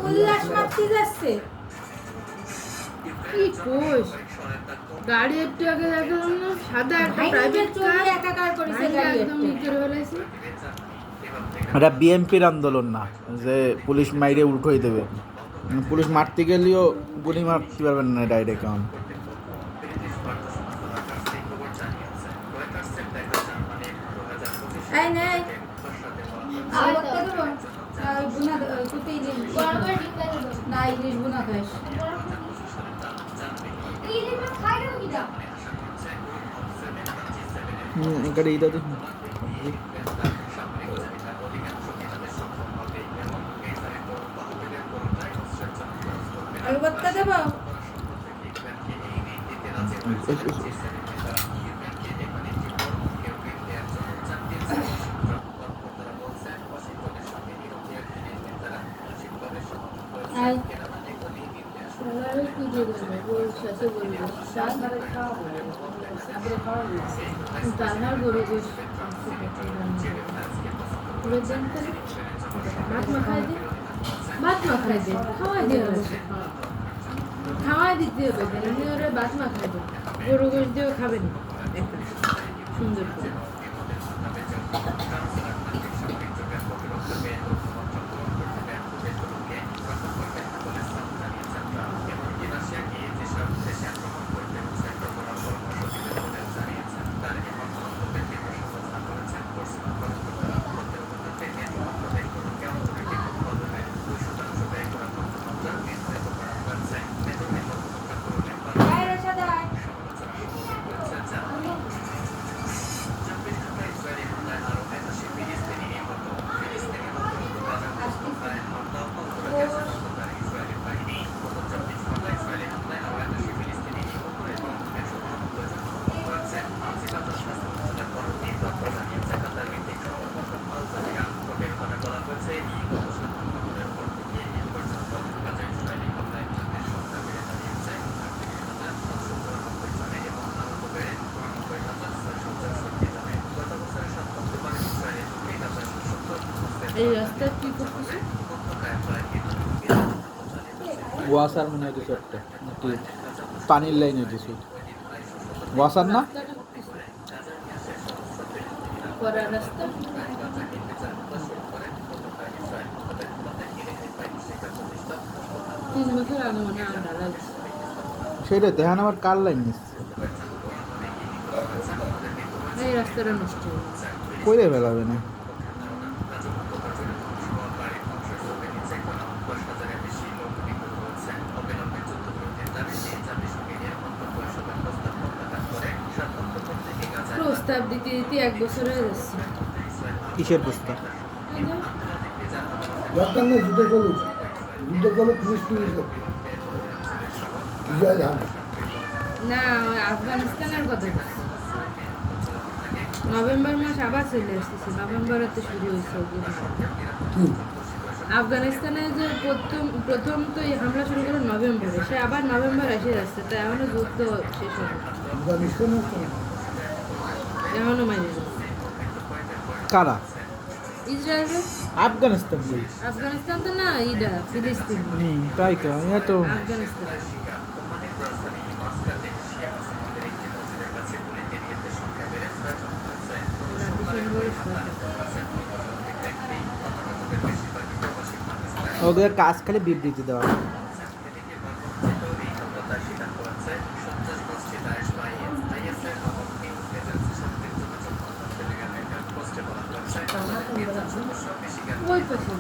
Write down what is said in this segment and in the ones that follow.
উল্লাস মারতে যাচ্ছে কি কোষ গাড়ি একটু আগে দেখলাম না সাদা একটা প্রাইভেট কার একাকার করেছে গাড়ি একদম নিচে ফেলেছে। এটা বিএমপির আন্দোলন না যে পুলিশ মাইরে উল্টোই দেবে, পুলিশ মারতে গেলেও গুলি মারতে পারবেন না ডাইরেক্ট। এখন ఇక్కడ ఇదది अलबत्ता देब খাওয়াই দিতে হবে, ওরা বাদ মা খাবে, গরু গোশ দিয়েও খাবে না একটা সুন্দর করে। এই রাস্তা কি করতেছে? ওয়াসার মনে হয় কিছু একটা নাকি পানির লাইনে কিছু ওয়াসার না রাস্তা সেটা দেখেন আবার কার লাইন নিচ্ছে, এই রাস্তাটা নষ্ট করে ফেলাবে না। প্রস্তাব দিতে দিতে 1 বছর হয়ে যাচ্ছে। কিসের প্রস্তাব? না আফগানিস্তানের কথা নভেম্বর মাস আবার চলে আসতেছে, নভেম্বরে তো শুরু হয়েছে। আফগানিস্তানে যে প্রথম তো এই হামলা শুরু করে নভেম্বরে, সে আবার নভেম্বর এসে যাচ্ছে, তাই এখনো যুদ্ধ শেষ হবে, এখনো মাইনে যাচ্ছে। কারা? ইসরায়েল। আফগানিস্তান আফগানিস্তান তো না, ইডা ফিলিস্তিন। তাই তো আফগানিস্তান ওদের কাজ খালি বিবৃতি দেওয়া। ওই পাশে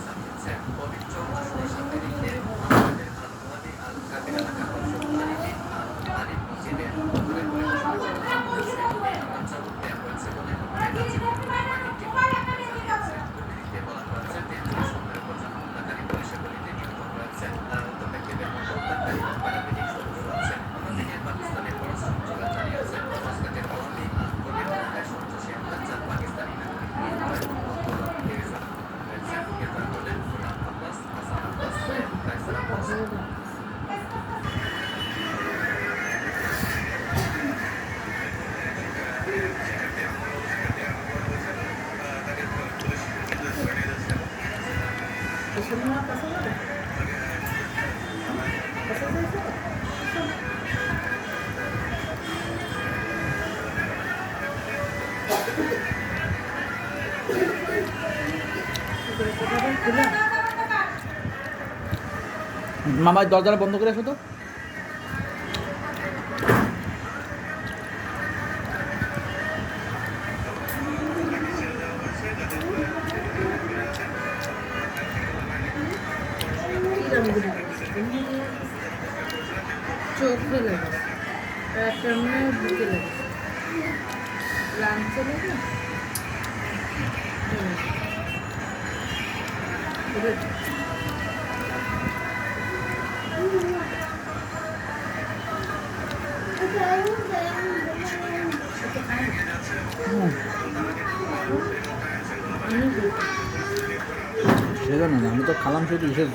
মামা দরজাটা বন্ধ করে আসো তো। চোখে লাগে, একটা মেয়ে বুকে লাগে, লাঞ্চে লাগে। সেজন্য না, আমি তো খালাম শুধু হিসেব।